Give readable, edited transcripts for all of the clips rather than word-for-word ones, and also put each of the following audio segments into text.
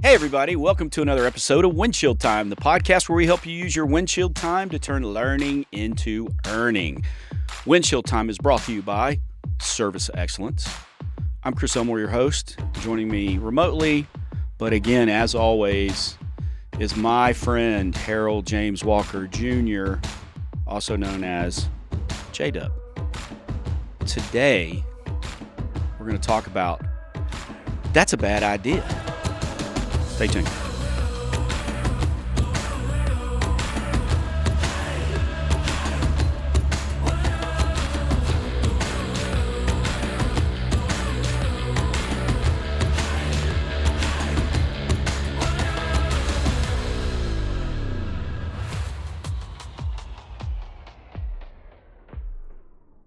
Hey everybody, welcome to another episode of Windshield Time, the podcast where we help you use your windshield time to turn learning into earning. Windshield Time is brought to you by Service Excellence. I'm Chris Elmore, your host. Joining me remotely, but again, as always, is my friend Harold James Walker Jr., also known as J-Dub. Today, we're going to talk about that's a bad idea. Stay tuned.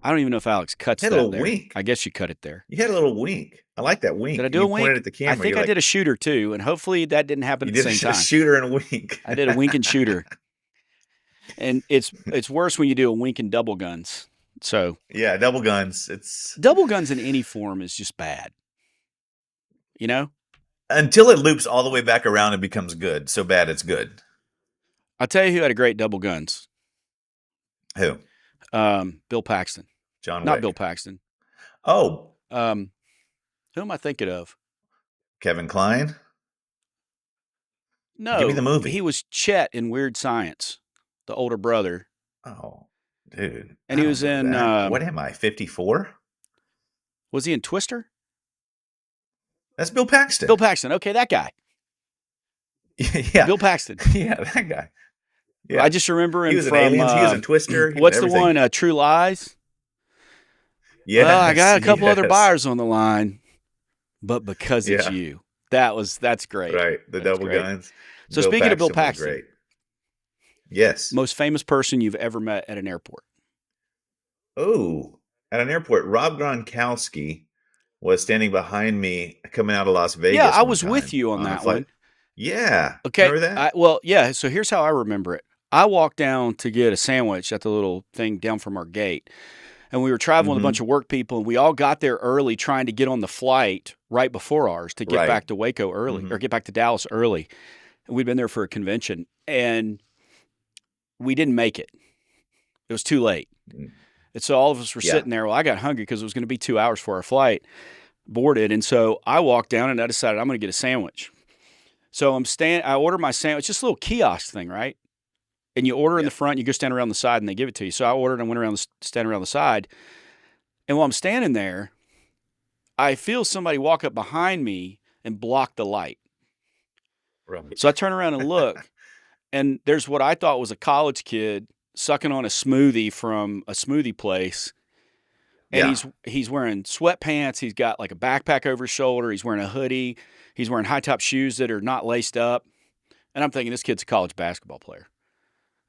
I don't even know if Alex cuts that a little there. wink. I guess you cut it there. You had a little wink. I like that wink. Did I do a wink? Pointed at the camera. I think I did a shooter too, and hopefully that didn't happen at the same time. You did a shooter and a wink. I did a wink and shooter, and it's worse when you do a wink and double guns. So yeah, double guns. It's double guns in any form is just bad. You know, until it loops all the way back around and becomes good. So bad it's good. I'll tell you who had a great double guns. Who? Bill Paxton. John Wick. Not Bill Paxton. Oh. Who am I thinking of? Kevin Kline? No. Give me the movie. He was Chet in Weird Science, the older brother. Oh, dude. And he was in... what am I, 54? Was he in Twister? That's Bill Paxton. Bill Paxton. Okay, that guy. Yeah. Bill Paxton. Yeah, that guy. Yeah. I just remember him from... Aliens. He was in Twister. What's the one? True Lies? Yeah, well, I got a couple other buyers on the line, but because it's you, that's great. Right, that's double great. Guns. So speaking of Bill Paxton, great. Yes, most famous person you've ever met at an airport. Oh, at an airport, Rob Gronkowski was standing behind me coming out of Las Vegas. Yeah, I was with you on that one. Yeah. Okay. Remember that? Yeah. So here's how I remember it. I walked down to get a sandwich at the little thing down from our gate. And we were traveling with a bunch of work people, and we all got there early trying to get on the flight right before ours to get back to Waco early or get back to Dallas early. And we'd been there for a convention, and we didn't make it. It was too late. And so all of us were sitting there. Well, I got hungry because it was going to be 2 hours for our flight, boarded. And so I walked down, and I decided I'm going to get a sandwich. So I order my sandwich, just a little kiosk thing, right? And you order in the front, you go stand around the side, and they give it to you. So I ordered and went around, stand around the side. And while I'm standing there, I feel somebody walk up behind me and block the light. Right. So I turn around and look, and there's what I thought was a college kid sucking on a smoothie from a smoothie place. And he's wearing sweatpants. He's got like a backpack over his shoulder. He's wearing a hoodie. He's wearing high-top shoes that are not laced up. And I'm thinking, this kid's a college basketball player.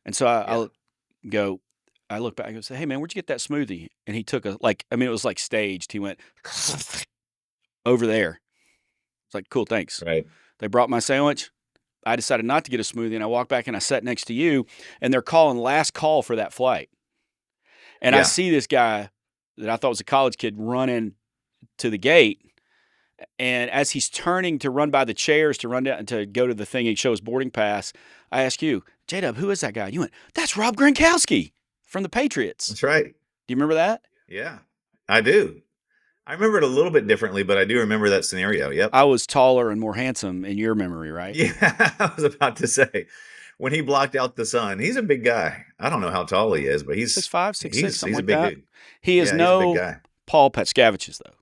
And so I look back and say, hey, man, where'd you get that smoothie? And he took it was like staged. He went over there. It's like, cool, thanks. Right. They brought my sandwich. I decided not to get a smoothie, and I walked back and I sat next to you, and they're calling last call for that flight. And I see this guy that I thought was a college kid running to the gate. And as he's turning to run by the chairs to run down to go to the thing and show his boarding pass, I ask you, J-Dub, who is that guy? You went, that's Rob Gronkowski from the Patriots. That's right. Do you remember that? Yeah, I do. I remember it a little bit differently, but I do remember that scenario. Yep. I was taller and more handsome in your memory, right? Yeah, I was about to say. When he blocked out the sun, he's a big guy. I don't know how tall he is, but he's 6'5", 6'6", something like a big that. Dude. He is no big guy. Paul Petskavich's, though.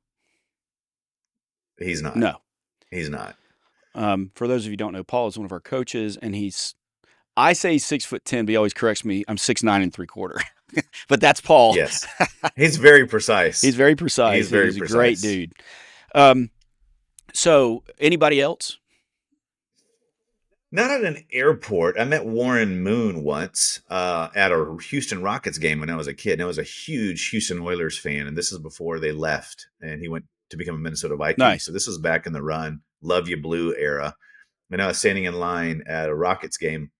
He's not. No. He's not. For those of you who don't know, Paul is one of our coaches, and I say he's 6'10", but he always corrects me. I'm 6'9 3/4. But that's Paul. Yes. He's very precise. He's very precise. He's a great dude. So anybody else? Not at an airport. I met Warren Moon once at a Houston Rockets game when I was a kid. And I was a huge Houston Oilers fan, and this is before they left, and he went to become a Minnesota Viking. Nice. So this was back in the run, Love You Blue era. And I was standing in line at a Rockets game,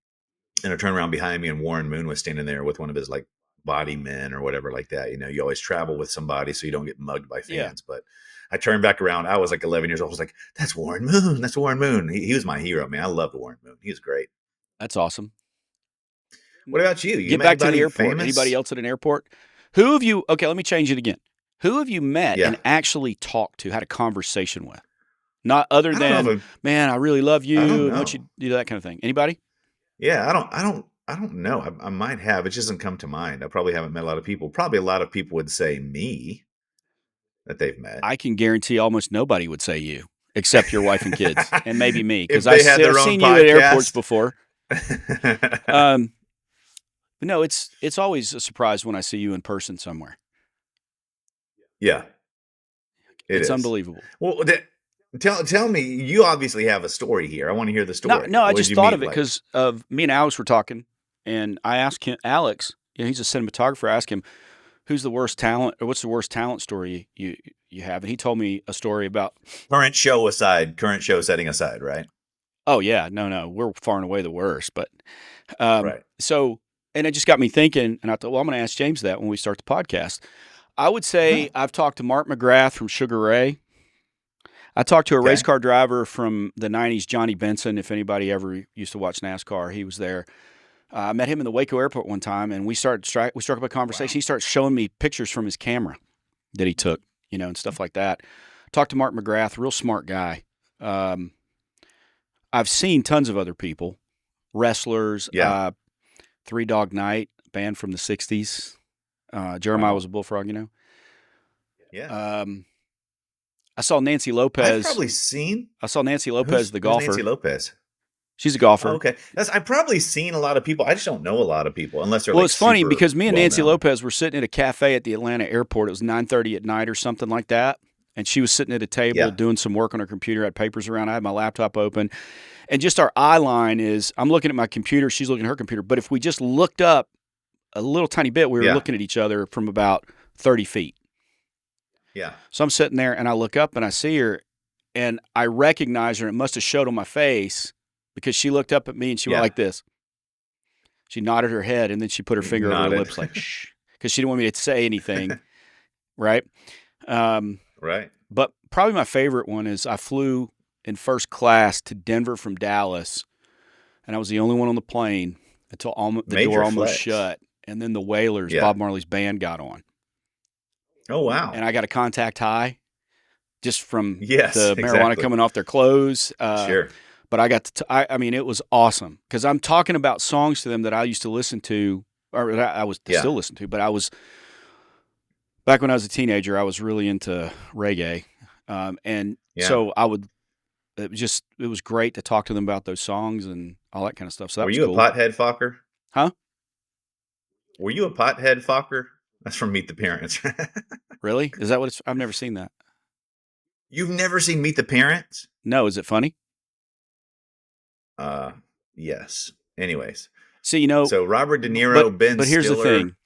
and I turned around behind me, and Warren Moon was standing there with one of his like body men or whatever like that. You know, you always travel with somebody so you don't get mugged by fans. Yeah. But I turned back around. I was like 11 years old. I was like, that's Warren Moon. That's Warren Moon. He was my hero, man. I loved Warren Moon. He was great. That's awesome. What about you? You Get met back to the anybody airport. Anybody famous? else at an airport? Who have you? Okay, let me change it again. Who have you met Yeah. and actually talked to, had a conversation with? Not other I don't know than, if man, I really love I don't you. And want you know. to do that kind of thing. Anybody? Yeah, I don't know. I might have. It just doesn't come to mind. I probably haven't met a lot of people. Probably a lot of people would say me that they've met. I can guarantee almost nobody would say you, except your wife and kids, and maybe me, because If they had I've their own seen you at airports podcast. before. Um, but no, it's always a surprise when I see you in person somewhere. Yeah, it It's is. unbelievable. Well, tell me. You obviously have a story here. I want to hear the No, story. no, I What did just you thought of meet it like? because of me and Alex were talking, and I asked him, Alex, he's a cinematographer. I asked him, who's the worst talent, or what's the worst talent story you have? And he told me a story about. Current show aside, current show setting aside, right? Oh yeah, no, we're far and away the worst. But Right. so, and it just got me thinking, and I thought, well, I'm going to ask James that when we start the podcast. I would say Oh, I've talked to Mark McGrath from Sugar Ray. I talked to a race okay. car driver from the '90s, Johnny Benson. If anybody ever used to watch NASCAR, he was there. I met him in the Waco airport one time, and we struck up a conversation. Wow. He started showing me pictures from his camera that he took, and stuff like that. Talked to Mark McGrath, real smart guy. Um, I've seen tons of other people, wrestlers. Yeah. Three Dog Night, band from the '60s. Jeremiah Wow. was a bullfrog, Yeah. Um, I saw Nancy I've Lopez. probably seen I saw Nancy Lopez, who's the who's Nancy golfer. Lopez. She's a Oh, golfer. okay. I've probably seen a lot of people. I just don't know a lot of people unless they're Well, like it's funny super because me and well Nancy known. Lopez were sitting at a cafe at the Atlanta airport. It was 9:30 at night or something like that. And she was sitting at a table Yeah. doing some work on her computer. I had papers around. I had my laptop open. And just our eye line is I'm looking at my computer. She's looking at her computer. But if we just looked up a little tiny bit, we were Yeah. looking at each other from about 30 feet. Yeah. So I'm sitting there and I look up and I see her and I recognize her. It must have showed on my face because she looked up at me and she went Yeah. like this. She nodded her head and then she put her finger over her Nodded. lips like, shh, because she didn't want me to say anything. Right. Right. But probably my favorite one is I flew in first class to Denver from Dallas, and I was the only one on the plane until the door Major almost flex. shut. And then the Wailers, Yeah. Bob Marley's band, got on. Oh wow. And I got a contact high just from Yes, the marijuana exactly. coming off their clothes. Sure. But I got I mean, it was awesome because I'm talking about songs to them that I used to listen to, or that I was Yeah. still listen to. But I was back when I was a teenager, I was really into reggae, and Yeah. so it was great to talk to them about those songs and all that kind of stuff. So that Were was you a cool, pothead Fokker? huh? Were you a pothead Fokker? That's from Meet the Parents. Really? Is that what it's? I've never seen that. You've never seen Meet the Parents? No, is it funny? Uh, yes. Anyways, See, so Robert De but Niro, Ben here's the Stiller, thing.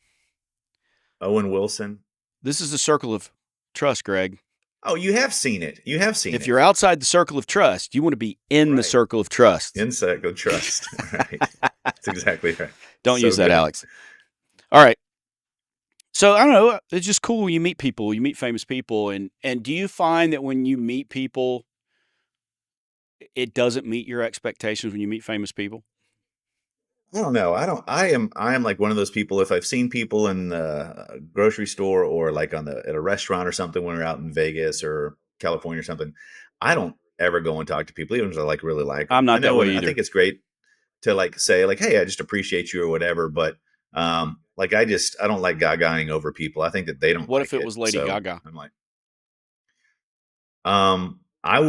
Owen Wilson. This is the circle of trust, Greg. Oh, you have seen it. You have seen If it. you're outside the circle of trust, you want to be in the Right. circle of trust. Insect of Trust. Right. That's exactly right. Don't So use that, good. Alex. All right. So I don't know. It's just cool when you meet people. You meet famous people, and do you find that when you meet people, it doesn't meet your expectations when you meet famous people? I don't know. I don't. I am like one of those people. If I've seen people in the grocery store or like at a restaurant or something when we're out in Vegas or California or something, I don't ever go and talk to people even if I like really like I'm them. I not that know, way and I either. think it's great to like say like, "Hey, I just appreciate you" or whatever. But like I don't like gagaing over people. I think that they don't What if like it it. was Lady So Gaga? I'm like, I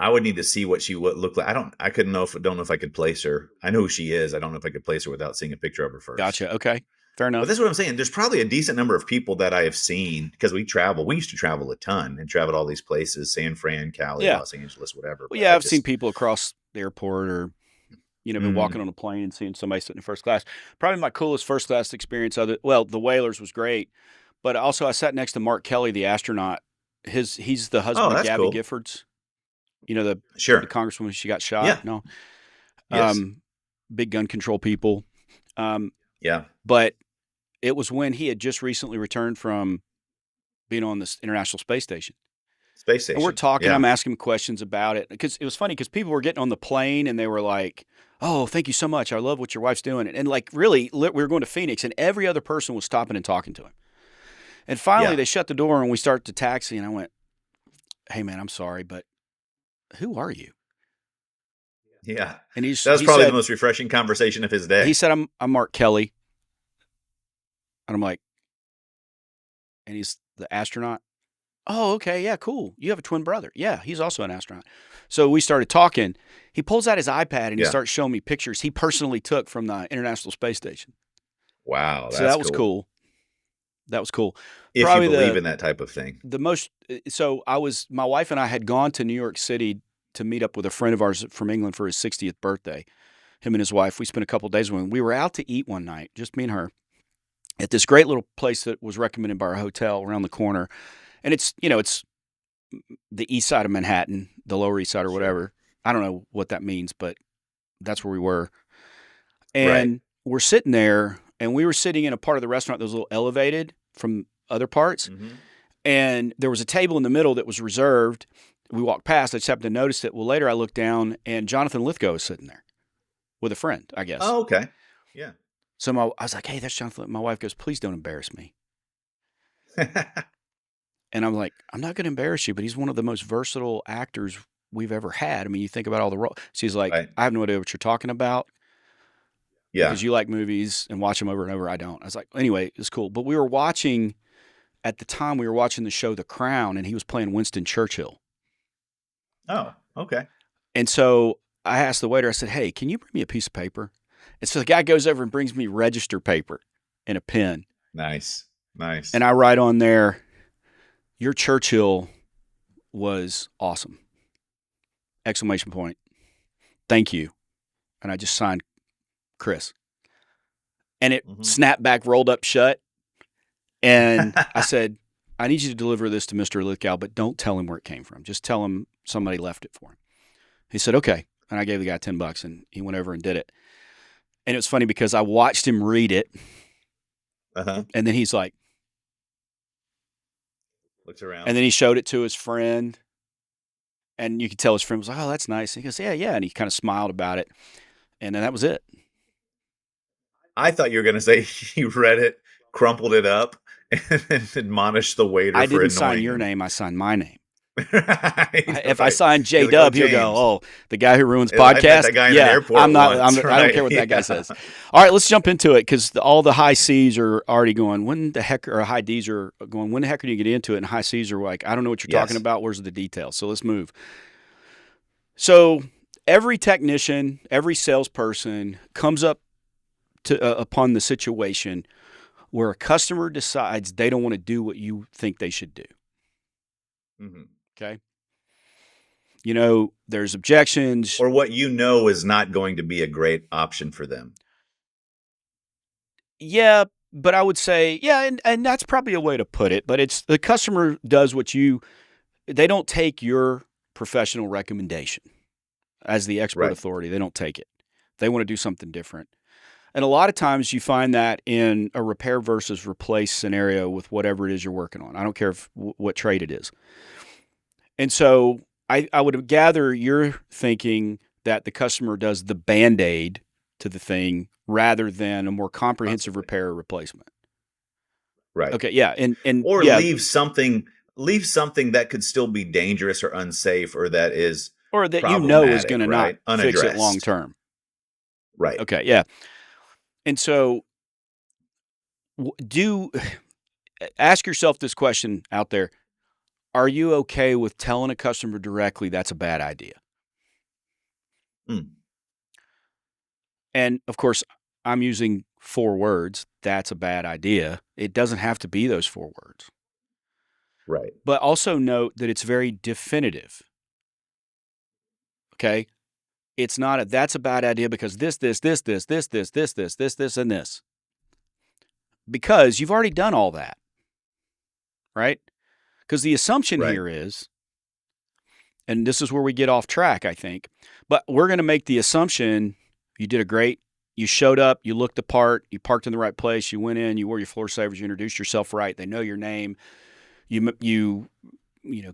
would need to see what she would look like. I couldn't know if don't know if I could place her. I know who she is. I don't know if I could place her without seeing a picture of her first. Gotcha. Okay. Fair But enough. that's what I'm saying. There's probably a decent number of people that I have seen because we travel. We used to travel a ton and travel to all these places: San Fran, Cali, Yeah. Los Angeles, whatever. Well, But yeah, I I've seen just, people across the airport or, been walking mm, on a plane and seeing somebody sitting in first class. Probably my coolest first class experience the Whalers was great, but also I sat next to Mark Kelly, the astronaut. He's the oh, husband of that's Gabby cool. Giffords. The Sure. congresswoman, she got shot. Yeah. No, Yes. big gun control people. Um, Yeah. but it was when he had just recently returned from being on this International Space Station. Space And we're station. talking. Yeah. I'm asking him questions about it because it was funny because people were getting on the plane and they were like, "Oh, thank you so much. I love what your wife's doing." And like, really, we were going to Phoenix, and every other person was stopping and talking to him. And finally, Yeah. they shut the door, and we start to taxi. And I went, "Hey, man, I'm sorry, but who are you?" Yeah. And That was he probably the said most refreshing conversation of his he day. said I'm Mark Kelly, and I'm like, and he's the astronaut. Oh, okay, yeah, cool. You have a twin brother. Yeah, he's also an astronaut. So we started talking. He pulls out his iPad and he Yeah. starts showing me pictures he personally took from the International Space Station. Wow, So that's that was cool. cool. That was cool. If you Probably believe in that type of thing. the most. So my wife and I had gone to New York City to meet up with a friend of ours from England for his 60th birthday. Him and his wife. We spent a couple of days with him. We were out to eat one night, just me and her, at this great little place that was recommended by our hotel around the corner. And it's the east side of Manhattan, the Lower East Side or Sure. whatever. I don't know what that means, but that's where we were. Right. And we're sitting there, and we were sitting in a part of the restaurant that was a little elevated from other parts. Hmm. And there was a table in the middle that was reserved. We walked past. I just happened to notice it. Well, later I looked down, and Jonathan Lithgow was sitting there with a friend, I guess. Oh, okay. Yeah. So I was like, "Hey, that's Jonathan." My wife goes, "Please don't embarrass me." And I'm like, "I'm not going to embarrass you, but he's one of the most versatile actors we've ever had. I mean, you think about all the roles." She's like, Right. "I have no idea what you're talking about Yeah. because you like movies and watch them over and over. I don't." I was like, "Anyway, it's cool." But at the time, we were watching the show The Crown, and he was playing Winston Churchill. Oh, okay. And so I asked the waiter, I said, "Hey, can you bring me a piece of paper?" And so the guy goes over and brings me register paper and a pen. Nice. Nice. And I write on there, "Your Churchill was awesome." Exclamation point. Thank you. And I just signed Chris. And it Hmm. snapped back, rolled up shut. And I said, "I need you to deliver this to Mr. Lithgow, but don't tell him where it came from. Just tell him somebody left it for him." He said, "Okay." And I gave the guy $10 and he went over and did it. And it was funny because I watched him read it. Uh-huh. And then he's like, Looks around. and then he showed it to his friend. And you could tell his friend was like, "Oh, that's nice." And he goes, "Yeah, yeah." And he kind of smiled about it. And then that was it. I thought you were going to say he read it, crumpled it up, and then admonished the waiter I for didn't sign annoying your him. name. I signed my name. Right, If I right. sign J You're like, oh, Dub, he'll go, James. "Oh, the guy who ruins I met podcast." that guy in an Yeah, airport I'm not. once, I don't care right? what that guy Yeah. says. All right, let's jump into it because all the high C's are already going. When the heck, or high D's are going? When the heck are you get into it? And high C's are like, "I don't know what you're talking Yes. about. Where's the details?" So let's move. So every technician, every salesperson comes up to upon the situation where a customer decides they don't want to do what you think they should do. Hmm. Okay. There's objections. Or what you know is not going to be a great option for them. Yeah, but I would say, yeah, and that's probably a way to put it, but it's the customer does they don't take your professional recommendation as the expert Right. authority. They don't take it. They want to do something different. And a lot of times you find that in a repair versus replace scenario with whatever it is you're working on. I don't care what trade it is. And so I would gather you're thinking that the customer does the Band-Aid to the thing rather than a more comprehensive Possibly. repair or replacement. Right. Okay, yeah, and Or yeah, leave something that could still be dangerous or unsafe or that is or that is going problematic, to not right? fix it long Unaddressed. term. Right. Okay, yeah. And so do ask yourself this question out there. Are you okay with telling a customer directly that's a bad idea? Mm. And of course, I'm using 4 words. That's a bad idea. It doesn't have to be those 4 words. Right. But also note that it's very definitive. Okay? It's not that's a bad idea because this, and this. Because you've already done all that. Right? Because the assumption Right. here is, and this is where we get off track, I think, but we're going to make the assumption you showed up, you looked the part, you parked in the right place, you went in, you wore your floor savers, you introduced yourself right, they know your name, you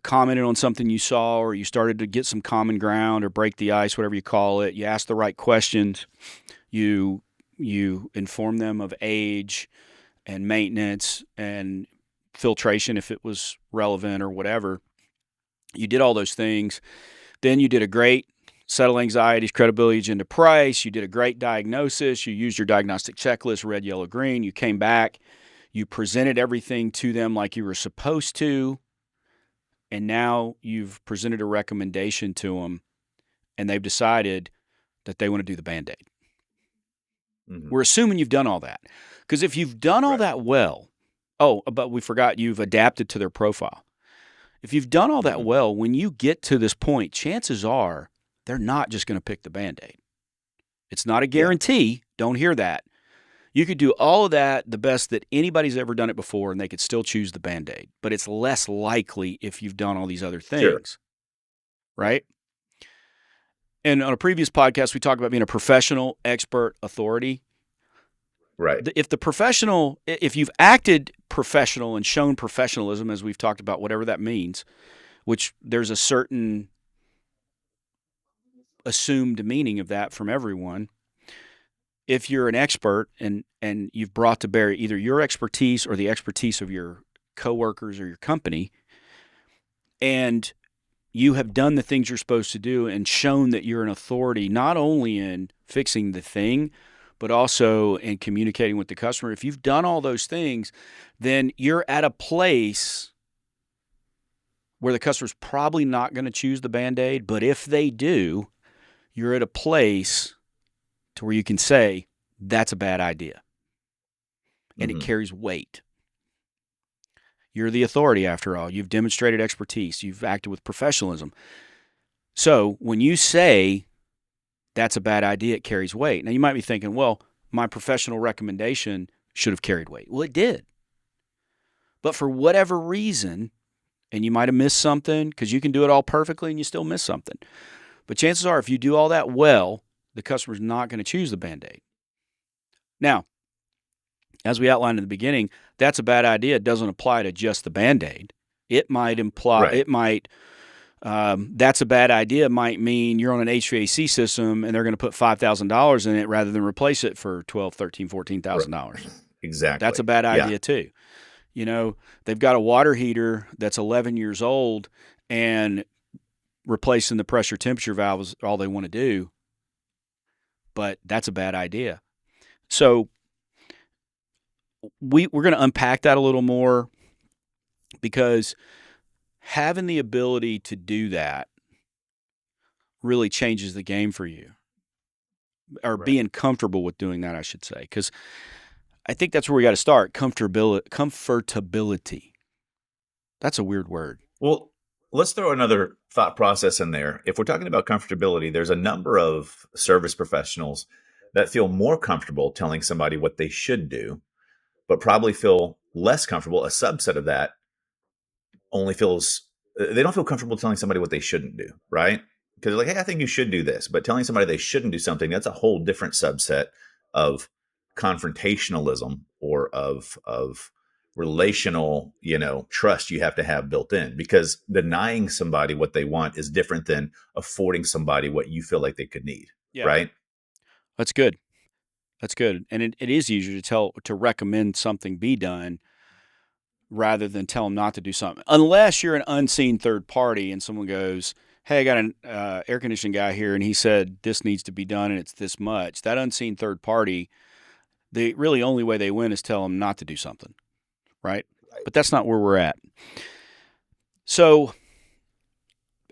commented on something you saw, or you started to get some common ground or break the ice, whatever you call it. You asked the right questions. You informed them of age and maintenance and filtration if it was relevant or whatever. You did all those things. Then you did a great settle anxieties, credibility, agenda, price. You did a great diagnosis. You used your diagnostic checklist, red, yellow, green. You came back. You presented everything to them like you were supposed to. And now you've presented a recommendation to them, and they've decided that they want to do the Band-Aid. Mm-hmm. We're assuming you've done all that. Because if you've done all that well, but we forgot you've adapted to their profile. If you've done all that well, when you get to this point, chances are they're not just going to pick the Band-Aid. It's not a guarantee. Yeah. Don't hear that. You could do all of that the best that anybody's ever done it before, and they could still choose the Band-Aid. But it's less likely if you've done all these other things. Sure. Right? And on a previous podcast, we talked about being a professional, expert, authority. Right. If you've acted professional and shown professionalism, as we've talked about, whatever that means, which there's a certain assumed meaning of that from everyone. If you're an expert and you've brought to bear either your expertise or the expertise of your coworkers or your company, and you have done the things you're supposed to do and shown that you're an authority not only in fixing the thing, but also in communicating with the customer. If you've done all those things, then you're at a place where the customer's probably not going to choose the Band-Aid, but if they do, you're at a place to where you can say, that's a bad idea. And it carries weight. You're the authority after all. You've demonstrated expertise. You've acted with professionalism. So when you say that's a bad idea, it carries weight. Now you might be thinking, well, my professional recommendation should have carried weight. Well, it did. But for whatever reason, and you might have missed something, because you can do it all perfectly and you still miss something. But chances are, if you do all that well, the customer's not going to choose the Band-Aid. Now, as we outlined in the beginning, that's a bad idea. It doesn't apply to just the Band-Aid. It might imply, that's a bad idea might mean you're on an HVAC system and they're going to put $5,000 in it rather than replace it for $12,000, $13,000, $14,000. Exactly. That's a bad idea too. They've got a water heater that's 11 years old and replacing the pressure temperature valve is all they want to do. But that's a bad idea. So we're going to unpack that a little more, because having the ability to do that really changes the game for you, or being comfortable with doing that, I should say, because I think that's where we got to start. Comfortability. That's a weird word. Well, let's throw another thought process in there. If we're talking about comfortability, there's a number of service professionals that feel more comfortable telling somebody what they should do, but probably feel less comfortable. A subset of that they don't feel comfortable telling somebody what they shouldn't do, right? Because they're like, hey, I think you should do this. But telling somebody they shouldn't do something, that's a whole different subset of confrontationalism or of relational, trust you have to have built in, because denying somebody what they want is different than affording somebody what you feel like they could need. Yeah. Right. That's good. And it is easier to recommend something be done rather than tell them not to do something. Unless you're an unseen third party and someone goes, hey, I got an air conditioning guy here and he said this needs to be done and it's this much. That unseen third party, the really only way they win is tell them not to do something. Right? But that's not where we're at. So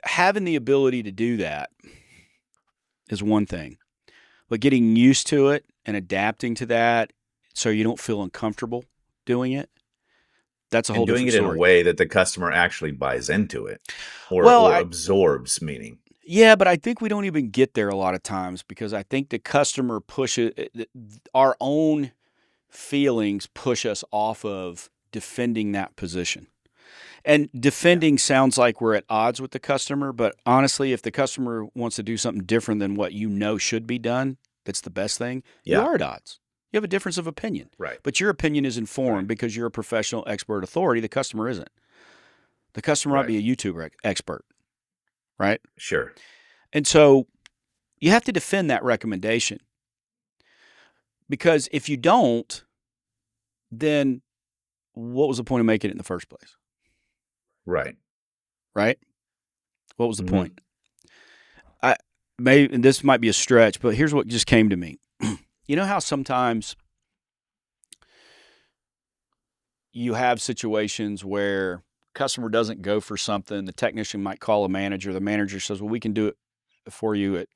having the ability to do that is one thing, but getting used to it and adapting to that so you don't feel uncomfortable doing it, that's a whole different story. Doing it in a way that the customer actually buys into it or absorbs meaning. Yeah, but I think we don't even get there a lot of times, because I think the customer pushes, our own feelings push us off of defending that position. And defending sounds like we're at odds with the customer, but honestly, if the customer wants to do something different than what should be done, that's the best thing, you are at odds. You have a difference of opinion. Right. But your opinion is informed because you're a professional, expert authority. The customer isn't. The customer might Right. be a YouTube expert, right? Sure. And so you have to defend that recommendation because if you don't, then what was the point of making it in the first place? Right. Right? What was the Hmm. point? I may and this might be a stretch, but here's what just came to me. You know how sometimes you have situations where customer doesn't go for something, the technician might call a manager, the manager says, "Well, we can do it for you at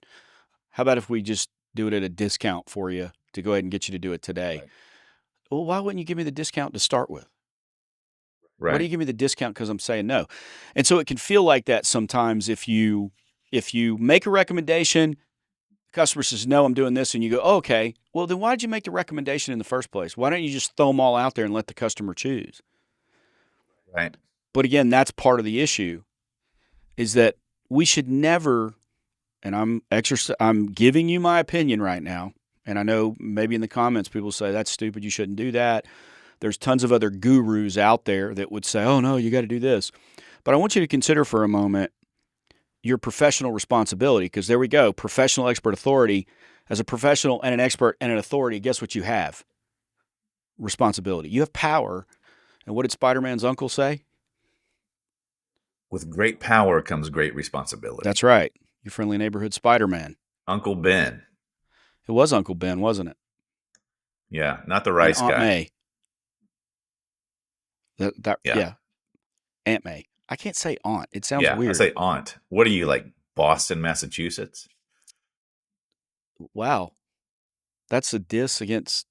how about if we just do it at a discount for you to go ahead and get you to do it today?" Right. Well, why wouldn't you give me the discount to start with? Why do Right. you give me the discount because I'm saying no? And so it can feel like that sometimes if you make a recommendation, the customer says no, I'm doing this, and you go, oh, okay, well then why did you make the recommendation in the first place? Why don't you just throw them all out there and let the customer choose? Right. But again, that's part of the issue is that we should never. And I'm giving you my opinion right now. And I know maybe in the comments people say that's stupid. You shouldn't do that. There's tons of other gurus out there that would say, oh, no, you got to do this. But I want you to consider for a moment your professional responsibility because there we go. Professional expert authority. As a professional and an expert and an authority, guess what you have? Responsibility. You have power. And what did Spider Man's uncle say? With great power comes great responsibility. That's right. Your friendly neighborhood Spider Man. Uncle Ben. It was Uncle Ben, wasn't it? Yeah. Not the And rice Aunt guy. May. Yeah. Yeah, Aunt May. I can't say aunt. It sounds Yeah. I weird. say aunt. What are you, like Boston, Massachusetts? Wow, that's a diss against.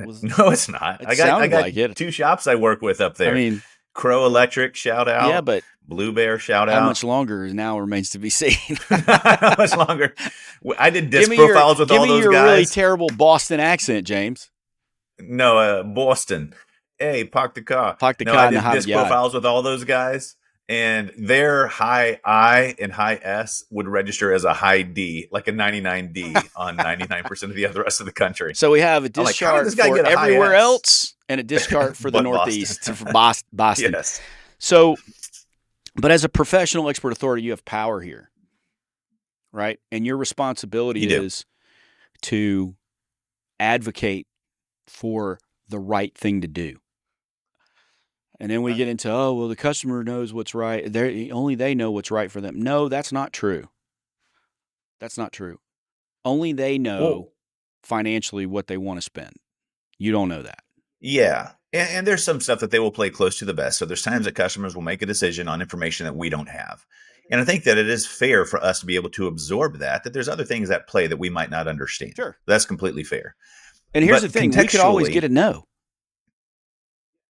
Was No, it's not. it I sounded got like it? two shops I work with up I there. mean, Crow Electric, shout yeah, out. but Blue Bear, shout how much out. longer now remains to be seen. How much longer? I did give disc me your profiles with give all me those your really guys. terrible Boston accent, James. No, Boston. Hey, park the car. Park the No, I car in the did hot disc yard. profiles with all those guys, and their high I and high S would register as a high D, like a 99D on 99% of the other rest of the country. So we have a I'm disc like, how did chart this guy for get a high everywhere S? else and a disc chart for the But Boston. Northeast for Boston. Yes. So, but as a professional expert authority, you have power here, right? And your responsibility You do. is to advocate for the right thing to do. And then we get into, oh, well, the customer knows what's right. Only they know what's right for them. No, that's not true. That's not true. Only they know Well, financially what they want to spend. You don't know that. yeah. And there's some stuff that they will play close to the vest. So there's times that customers will make a decision on information that we don't have. And I think that it is fair for us to be able to absorb that there's other things at play that we might not understand. Sure. That's completely fair. And here's the But thing we could always get contextually, a no.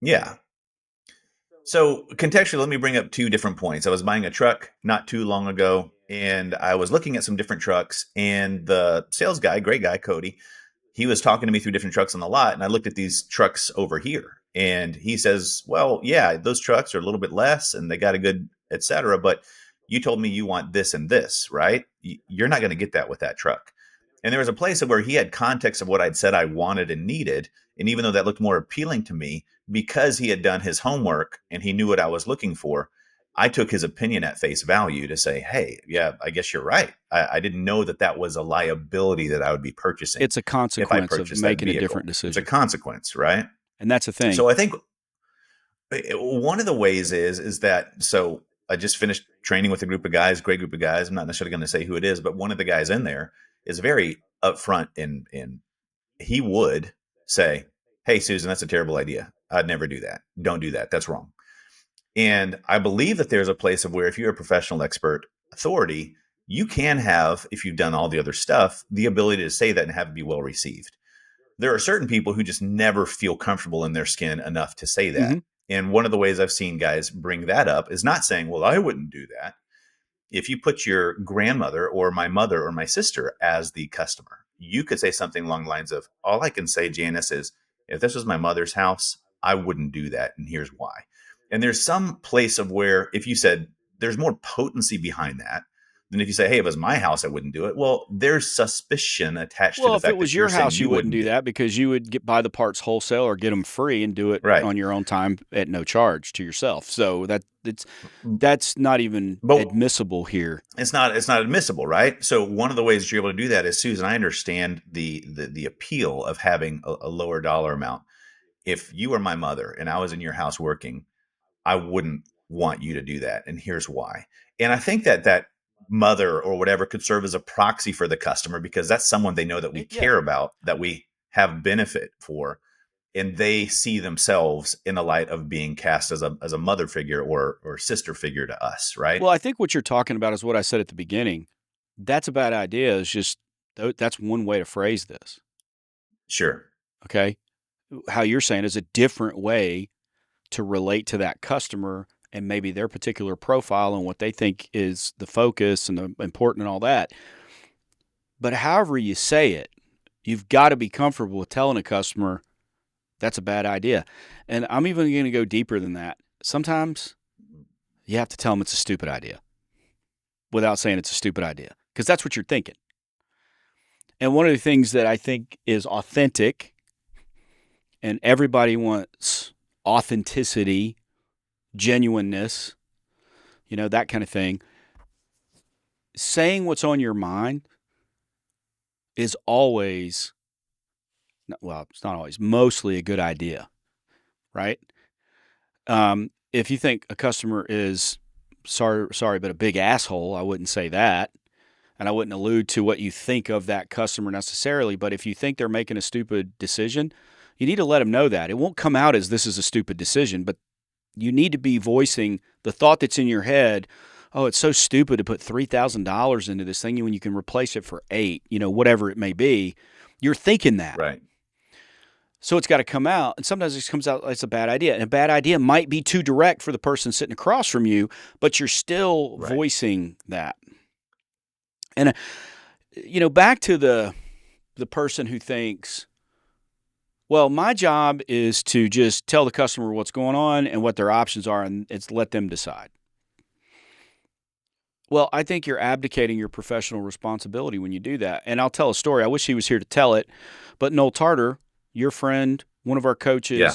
yeah. So contextually, let me bring up two different points. I was buying a truck not too long ago, and I was looking at some different trucks, and the sales guy, great guy, Cody, he was talking to me through different trucks on the lot, and I looked at these trucks over here, and he says, well, yeah, those trucks are a little bit less and they got a good et cetera, but you told me you want this and this, right? You're not going to get that with that truck. And there was a place where he had context of what I'd said I wanted and needed, and even though that looked more appealing to me, because he had done his homework and he knew what I was looking for, I took his opinion at face value to say, hey, yeah, I guess you're right. I didn't know that that was a liability that I would be purchasing It's a if I consequence of purchased that making a different vehicle. It's a decision. consequence, right? And that's the thing. So I think one of the ways is that, so I just finished training with a group of guys, great group of guys. I'm not necessarily going to say who it is, but one of the guys in there is very upfront in he would say, hey, Susan, that's a terrible idea. I'd never do that. Don't do that. That's wrong. And I believe that there's a place of where if you're a professional expert authority, you can have, if you've done all the other stuff, the ability to say that and have it be well received. There are certain people who just never feel comfortable in their skin enough to say that. Mm-hmm. And one of the ways I've seen guys bring that up is not saying, well, I wouldn't do that. If you put your grandmother or my mother or my sister as the customer, you could say something along the lines of, all I can say, Janice, is if this was my mother's house, I wouldn't do that. And here's why. And there's some place of where, if you said there's more potency behind that, And if you say, hey, if it was my house, I wouldn't do it. Well, there's suspicion attached to Well, the if it fact was that you're your saying house, you you wouldn't wouldn't do do it. that because you would buy the parts wholesale or get them free and do it Right. on your own time at no charge to yourself. So that's not even But admissible here. it's not admissible, right? So one of the ways that you're able to do that is, Susan, I understand the appeal of having a lower dollar amount. If you were my mother and I was in your house working, I wouldn't want you to do that. And here's why. And I think that that mother or whatever could serve as a proxy for the customer, because that's someone they know that we Yeah. care about, that we have benefit for, and they see themselves in the light of being cast as a mother figure or sister figure to us, right? Well, I think what you're talking about is what I said at the beginning. That's a bad idea. It's just that's one way to phrase this. Sure. Okay. How you're saying is a different way to relate to that customer and maybe their particular profile and what they think is the focus and the important and all that. But however you say it, you've got to be comfortable with telling a customer that's a bad idea. And I'm even going to go deeper than that. Sometimes you have to tell them it's a stupid idea without saying it's a stupid idea, because that's what you're thinking. And one of the things that I think is authentic, and everybody wants authenticity, genuineness, that kind of thing. Saying what's on your mind is always, well, it's not always, mostly a good idea, right? If you think a customer is sorry, but a big asshole, I wouldn't say that. And I wouldn't allude to what you think of that customer necessarily. But if you think they're making a stupid decision, you need to let them know that. It won't come out as this is a stupid decision, but you need to be voicing the thought that's in your head. Oh, it's so stupid to put $3,000 into this thing when you can replace it for $8, whatever it may be. You're thinking that. Right. So it's got to come out. And sometimes it comes out, it's a bad idea. And a bad idea might be too direct for the person sitting across from you, but you're still Right. voicing that. And, back to the person who thinks, well, my job is to just tell the customer what's going on and what their options are, and it's let them decide. Well, I think you're abdicating your professional responsibility when you do that. And I'll tell a story. I wish he was here to tell it, but Noel Tarter, your friend, one of our coaches, Yeah.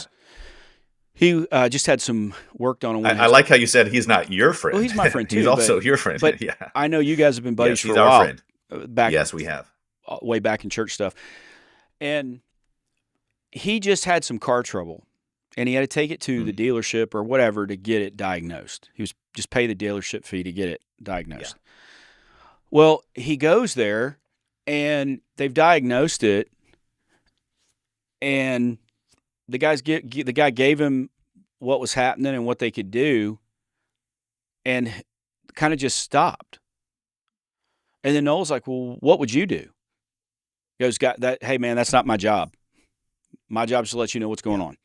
he just had some work done on one. I like how you said he's not your friend. Well, he's my friend too. He's also your friend. But yeah. I know you guys have been buddies Yes, for he's a our while. friend. Back, Yes, we have. way back in church stuff. And he just had some car trouble, and he had to take it to the dealership or whatever to get it diagnosed. He was just pay the dealership fee to get it diagnosed. Yeah. Well, he goes there, and they've diagnosed it, and the guy gave him what was happening and what they could do, and kind of just stopped. And then Noel's like, "Well, what would you do?" He goes, "Hey man, that's not my job. My job is to let you know what's going on."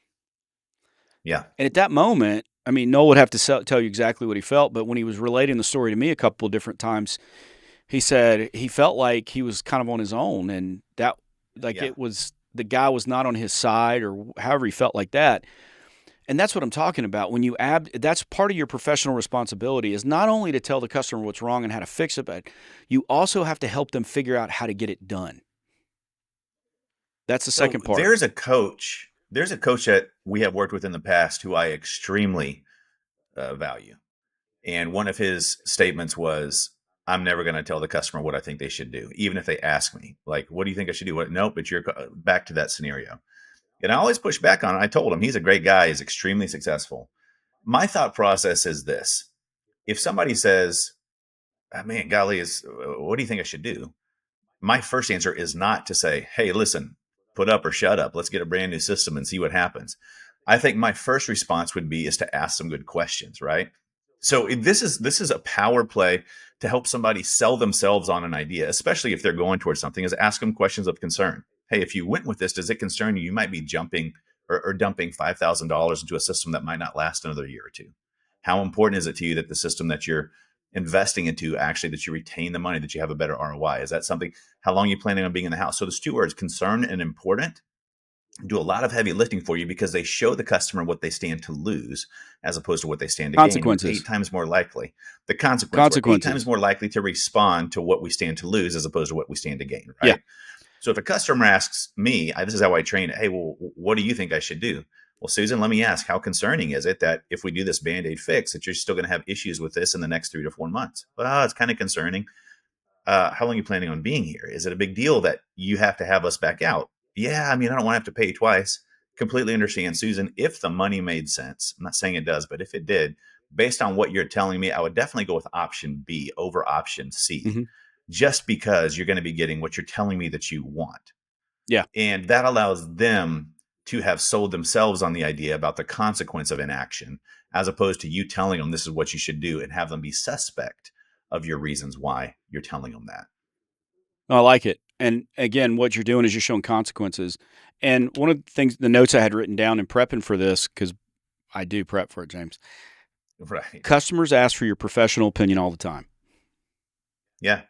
Yeah. And at that moment, I mean, Noel would have to tell you exactly what he felt, but when he was relating the story to me a couple of different times, he said he felt like he was kind of on his own, and that, it was, the guy was not on his side, or however he felt like that. And that's what I'm talking about. When that's part of your professional responsibility, is not only to tell the customer what's wrong and how to fix it, but you also have to help them figure out how to get it done. That's the second part. There's a coach that we have worked with in the past who I extremely value. And one of his statements was, I'm never going to tell the customer what I think they should do, even if they ask me, like, what do you think I should do? Nope, but you're back to that scenario. And I always push back on it. I told him he's a great guy. He's extremely successful. My thought process is this. If somebody says, man, golly, what do you think I should do? My first answer is not to say, hey, listen, put up or shut up. Let's get a brand new system and see what happens. I think my first response would be is to ask some good questions, right? So this is a power play to help somebody sell themselves on an idea, especially if they're going towards something, is ask them questions of concern. Hey, if you went with this, does it concern you? You might be jumping or dumping $5,000 into a system that might not last another year or two. How important is it to you that the system that you're investing into, actually, that you retain the money, that you have a better ROI? Is that something? How long are you planning on being in the house? So there's two words, concern and important. do a lot of heavy lifting for you because they show the customer what they stand to lose as opposed to what they stand to gain. We're eight Consequences. times more likely. The consequence, we're eight times Consequences. more likely to respond to what we stand to lose as opposed to what we stand to gain, Yeah. right? So if a customer asks me, this is how I train it. Hey, well, what do you think I should do? Well, Susan, let me ask, how concerning is it that if we do this Band-Aid fix, that you're still going to have issues with this in the next 3 to 4 months? Well, it's kind of concerning. How long are you planning on being here? Is it a big deal that you have to have us back out? Yeah, I mean, I don't want to have to pay twice. Completely understand, Susan. If the money made sense, I'm not saying it does, but if it did, based on what you're telling me, I would definitely go with option B over option C, Hmm. just because you're going to be getting what you're telling me that you want. Yeah. And that allows them to have sold themselves on the idea about the consequence of inaction, as opposed to you telling them this is what you should do and have them be suspect of your reasons why you're telling them that. I like it. And again, what you're doing is you're showing consequences. And one of the things, the notes I had written down in prepping for this, because I do prep for it, James. Right. Customers ask for your professional opinion all the time. Yeah.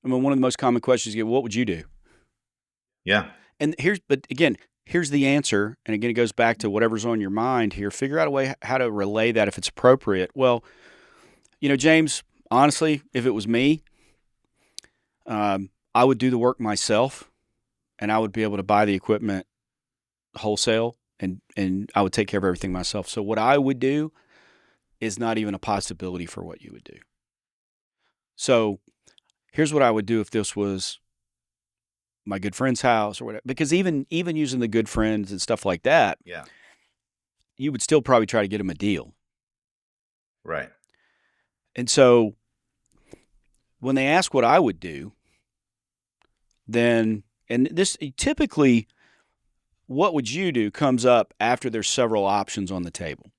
I mean, one of the most common questions you get, what would you do? Yeah. And but again, here's the answer. And again, it goes back to whatever's on your mind here. Figure out a way how to relay that if it's appropriate. Well, James, honestly, if it was me, I would do the work myself and I would be able to buy the equipment wholesale and I would take care of everything myself. So what I would do is not even a possibility for what you would do. So here's what I would do if this was my good friend's house or whatever. Because even using the good friends and stuff like that, Yeah. you would still probably try to get them a deal. Right. And so when they ask what I would do, then, and this typically, what would you do comes up after there's several options on the table.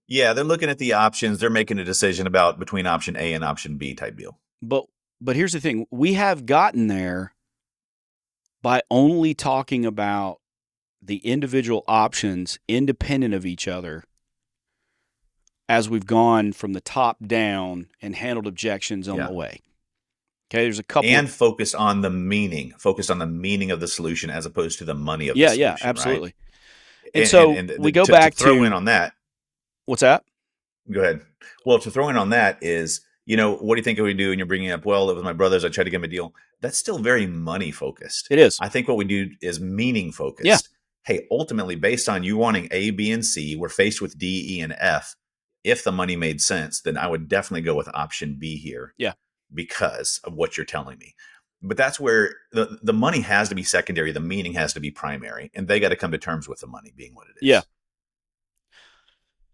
Yeah. They're looking at the options. They're making a decision about between option A and option B type deal. But here's the thing. We have gotten there by only talking about the individual options independent of each other as we've gone from the top down and handled objections on the Yeah. way. Okay, there's a couple. And focus on the meaning of the solution as opposed to the money of the Yeah, solution, right? absolutely. And so we go back to throw to in on that. what's that? Go ahead. Well, to throw in on that is, what do you think we do? And you're bringing up, well, it was my brothers. I tried to get him a deal. That's still very money focused. It is. I think what we do is meaning Yeah. focused. Hey, ultimately, based on you wanting A, B, and C, we're faced with D, E, and F. If the money made sense, then I would definitely go with option B here. Yeah. Because of what you're telling me. But that's where the money has to be secondary. The meaning has to be primary. And they got to come to terms with the money being what it is. Yeah.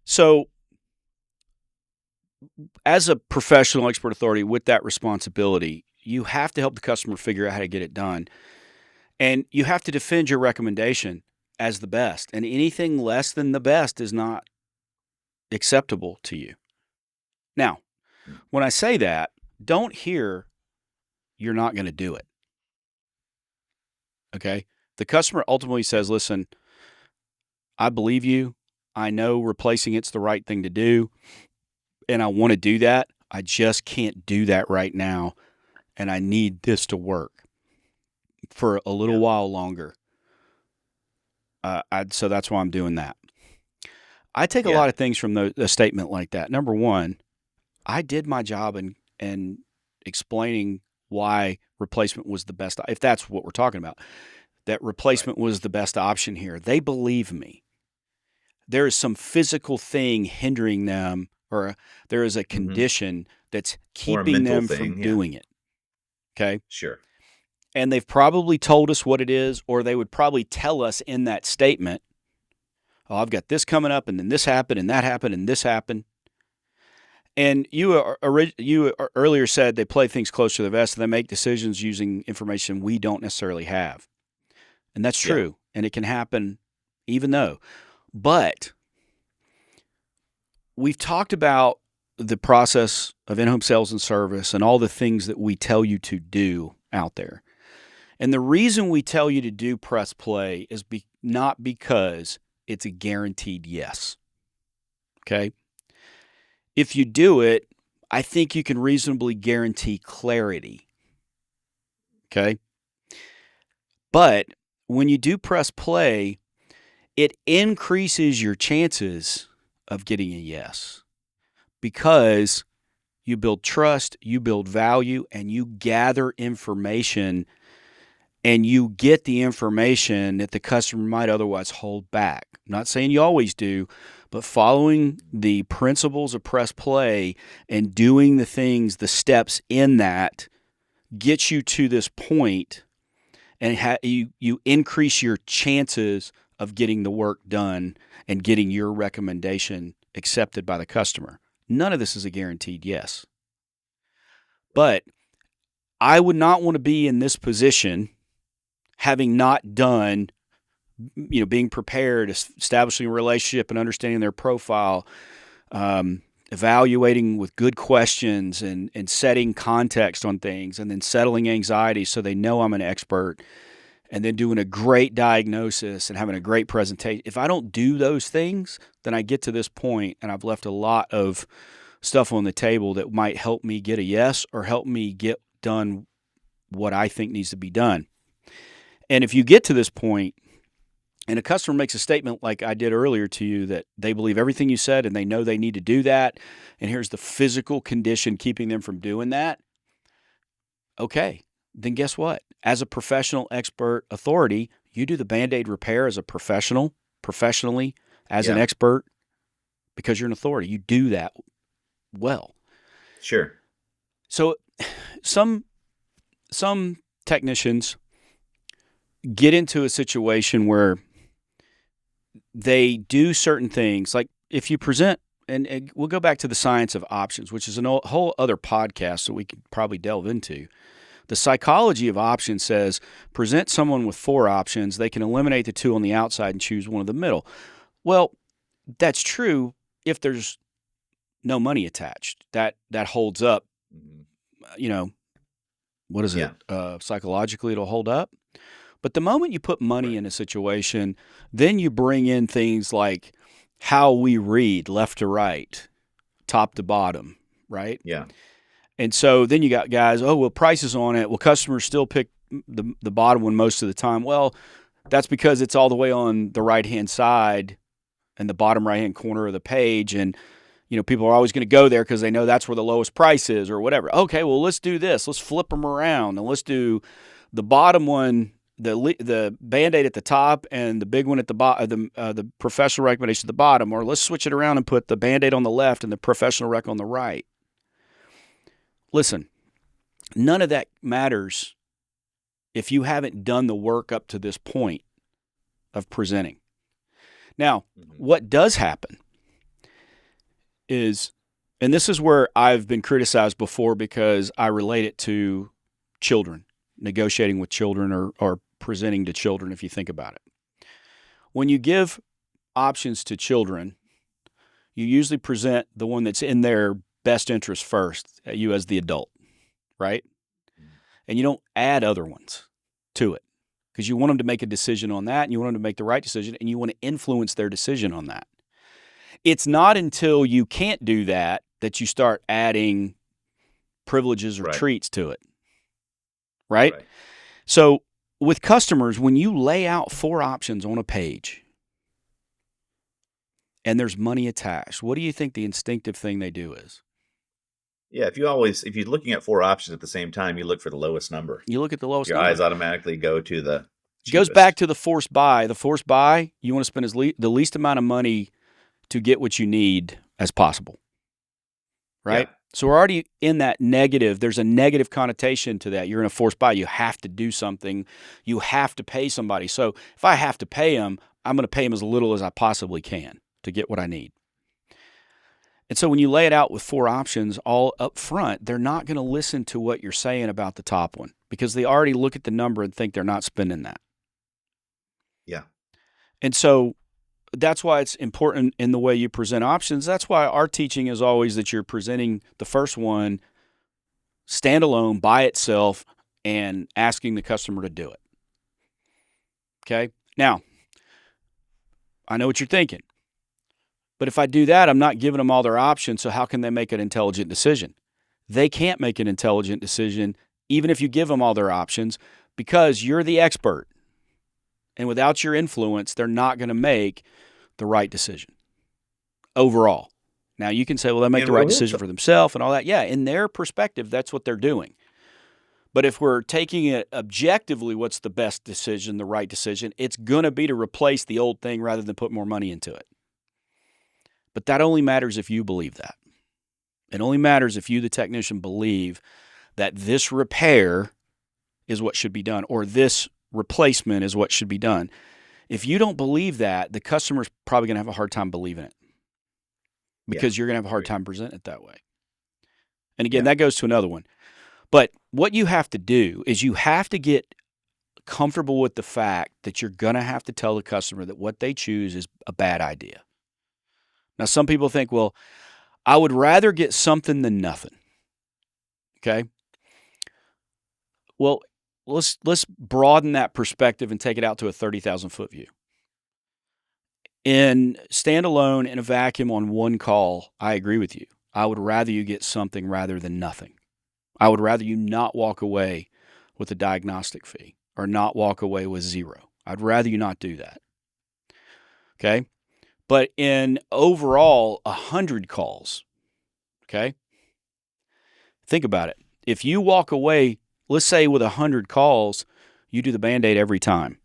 So as a professional expert authority with that responsibility, you have to help the customer figure out how to get it done. And you have to defend your recommendation as the best. And anything less than the best is not acceptable to you. Now, when I say that, don't hear you're not going to do it. Okay? The customer ultimately says, listen, I believe you. I know replacing it's the right thing to do. And I want to do that. I just can't do that right now. And I need this to work for a little while longer. So that's why I'm doing that. I take a lot of things from a statement like that. Number one, I did my job in explaining why replacement was the best, if that's what we're talking about, that replacement was the best option here. They believe me. There is some physical thing hindering them, or there is a condition that's keeping them from doing it. Okay? Sure. And they've probably told us what it is, or they would probably tell us in that statement, oh, I've got this coming up, and then this happened, and that happened, and this happened. And you earlier said they play things close to the vest, and they make decisions using information we don't necessarily have. And that's true. And it can happen even though. But we've talked about the process of in-home sales and service and all the things that we tell you to do out there. And the reason we tell you to do press play is not because it's a guaranteed yes. Okay? If you do it, I think you can reasonably guarantee clarity. Okay? But when you do press play, it increases your chances of getting a yes because you build trust, you build value, and you gather information, and you get the information that the customer might otherwise hold back. I'm not saying you always do, but following the principles of press play and doing the things, the steps in that gets you to this point, and you increase your chances of getting the work done and getting your recommendation accepted by the customer. None of this is a guaranteed yes. But I would not want to be in this position having not done, being prepared, establishing a relationship and understanding their profile, evaluating with good questions and setting context on things, and then settling anxiety so they know I'm an expert, and then doing a great diagnosis and having a great presentation. If I don't do those things, then I get to this point and I've left a lot of stuff on the table that might help me get a yes or help me get done what I think needs to be done. And if you get to this point and a customer makes a statement like I did earlier to you that they believe everything you said and they know they need to do that, and here's the physical condition keeping them from doing that, okay, then guess what? As a professional expert authority, you do the Band-Aid repair as a professionally, as an expert, because you're an authority. You do that well. Sure. So some technicians get into a situation where they do certain things. Like if you present, and we'll go back to the science of options, which is a whole other podcast that we could probably delve into. The psychology of options says present someone with 4 options. They can eliminate the 2 on the outside and choose one in the middle. Well, that's true if there's no money attached. That holds up. What is it? Psychologically, it'll hold up. But the moment you put money in a situation, then you bring in things like how we read left to right, top to bottom, right? Yeah. And so then you got guys, prices on it. Well, customers still pick the bottom one most of the time. Well, that's because it's all the way on the right-hand side and the bottom right-hand corner of the page. And, people are always going to go there because they know that's where the lowest price is or whatever. Okay, well, let's do this. Let's flip them around and let's do the bottom one, the Band-Aid at the top and the big one at the bottom, the professional recommendation at the bottom. Or let's switch it around and put the Band-Aid on the left and the professional rec on the right. Listen, none of that matters if you haven't done the work up to this point of presenting. Now, what does happen is, and this is where I've been criticized before because I relate it to children, negotiating with children or presenting to children, if you think about it. When you give options to children, you usually present the one that's in their best interest first, you as the adult, right? And you don't add other ones to it because you want them to make a decision on that and you want them to make the right decision and you want to influence their decision on that. It's not until you can't do that that you start adding privileges or treats to it, right? So with customers, when you lay out 4 options on a page and there's money attached, what do you think the instinctive thing they do is? Yeah, if you're looking at 4 options at the same time, you look for the lowest number. You look at the lowest number. Your eyes automatically go to the cheapest. It goes back to the forced buy. The forced buy, you want to spend the least amount of money to get what you need as possible, right? Yeah. So we're already in that negative. There's a negative connotation to that. You're in a forced buy. You have to do something. You have to pay somebody. So if I have to pay them, I'm going to pay them as little as I possibly can to get what I need. And so when you lay it out with 4 options all up front, they're not going to listen to what you're saying about the top one because they already look at the number and think they're not spending that. Yeah. And so that's why it's important in the way you present options. That's why our teaching is always that you're presenting the first one standalone by itself and asking the customer to do it. Okay? Now, I know what you're thinking. But if I do that, I'm not giving them all their options, so how can they make an intelligent decision? They can't make an intelligent decision even if you give them all their options because you're the expert. And without your influence, they're not going to make the right decision overall. Now, you can say, well, they'll make And the right decision for themselves and all that. Yeah, in their perspective, that's what they're doing. But if we're taking it objectively, what's the best decision, the right decision, it's going to be to replace the old thing rather than put more money into it. But that only matters if you believe that. It only matters if you, the technician, believe that this repair is what should be done or this replacement is what should be done. If you don't believe that, the customer's probably going to have a hard time believing it because you're going to have a hard time presenting it that way. And again, that goes to another one. But what you have to do is you have to get comfortable with the fact that you're going to have to tell the customer that what they choose is a bad idea. Now, some people think, well, I would rather get something than nothing. Okay? Well, let's broaden that perspective and take it out to a 30,000-foot view. In standalone in a vacuum on one call, I agree with you. I would rather you get something rather than nothing. I would rather you not walk away with a diagnostic fee or not walk away with zero. I'd rather you not do that. Okay? But in overall 100 calls, okay? Think about it. If you walk away, let's say with 100 calls, you do the Band-Aid every time.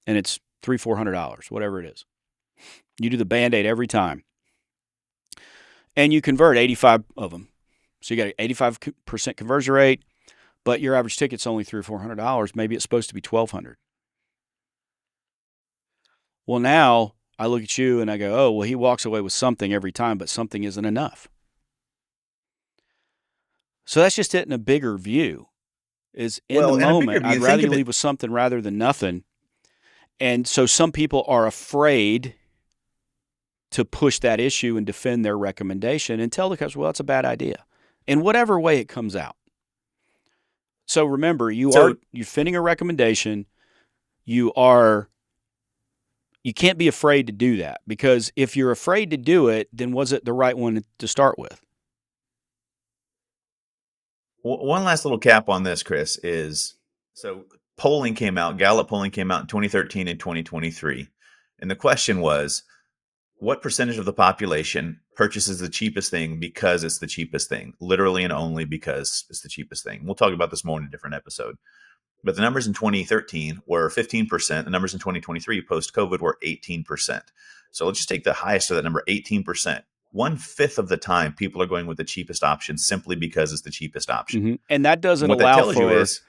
And it's $300-$400, whatever it is. You do the Band-Aid every time. And you convert 85 of them. So you got an 85% conversion rate, but your average ticket's only $300 or $400. Maybe it's supposed to be $1,200. Well, now I look at you and I go, oh, well, he walks away with something every time, but something isn't enough. So that's just it in a bigger view. Is in the moment, I'd rather you leave with something rather than nothing. And so some people are afraid to push that issue and defend their recommendation and tell the customer, well, it's a bad idea. In whatever way it comes out. So remember, you're defending a recommendation. You can't be afraid to do that, because if you're afraid to do it, then was it the right one to start with? One last little cap on this, Chris, is so polling came out, Gallup polling came out in 2013 and 2023. And the question was, what percentage of the population purchases the cheapest thing because it's the cheapest thing, literally and only because it's the cheapest thing? We'll talk about this more in a different episode. But the numbers in 2013 were 15%. The numbers in 2023 post-COVID were 18%. So let's just take the highest of that number, 18%. 1/5 of the time, people are going with the cheapest option simply because it's the cheapest option. Mm-hmm. And that doesn't what allow that tells for, you is,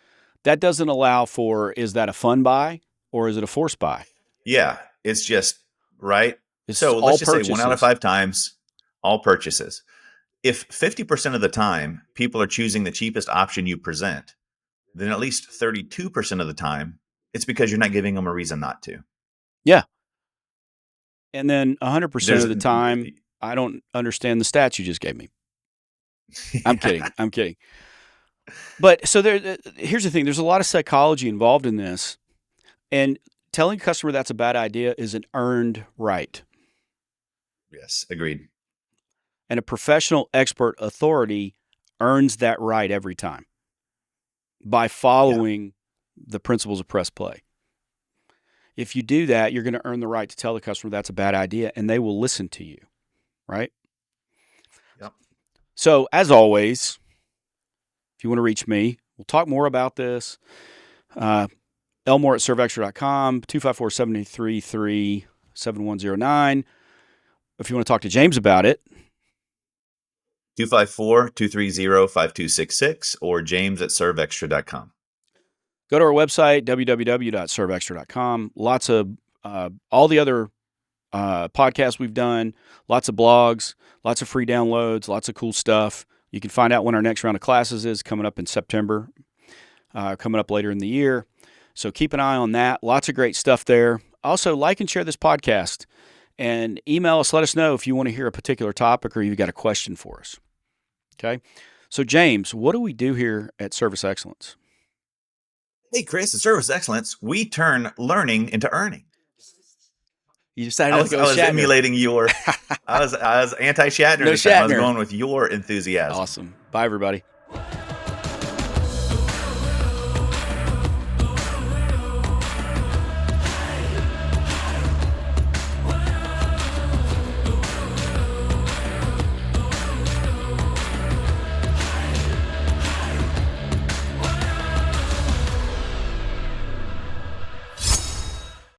that doesn't allow for, is that a fun buy or is it a forced buy? Yeah, it's just, right? It's so let's just purchases. Say 1 out of 5 times, all purchases. If 50% of the time people are choosing the cheapest option you present, then at least 32% of the time, it's because you're not giving them a reason not to. Yeah. And then 100% of the time, I don't understand the stats you just gave me. I'm kidding. I'm kidding. But so here's the thing. There's a lot of psychology involved in this. And telling a customer that's a bad idea is an earned right. Yes, agreed. And a professional expert authority earns that right every time by following the principles of press play. If you do that, you're going to earn the right to tell the customer that's a bad idea, and they will listen to you, right? Yep. So, as always, if you want to reach me, we'll talk more about this. Elmore at serveextra.com, 254-733-7109. If you want to talk to James about it, 254-230-5266 or James at serveextra.com. Go to our website, www.serveextra.com. Lots of all the other podcasts we've done, lots of blogs, lots of free downloads, lots of cool stuff. You can find out when our next round of classes is coming up in September, coming up later in the year. So keep an eye on that. Lots of great stuff there. Also, like and share this podcast and email us. Let us know if you want to hear a particular topic or you've got a question for us. Okay? So, James, what do we do here at Service Excellence? Hey, Chris, at Service Excellence, we turn learning into earning. You decided to go I was Shatner. Emulating your. I was anti-Shatner. No this time. Shatner. I was going with your enthusiasm. Awesome. Bye, everybody.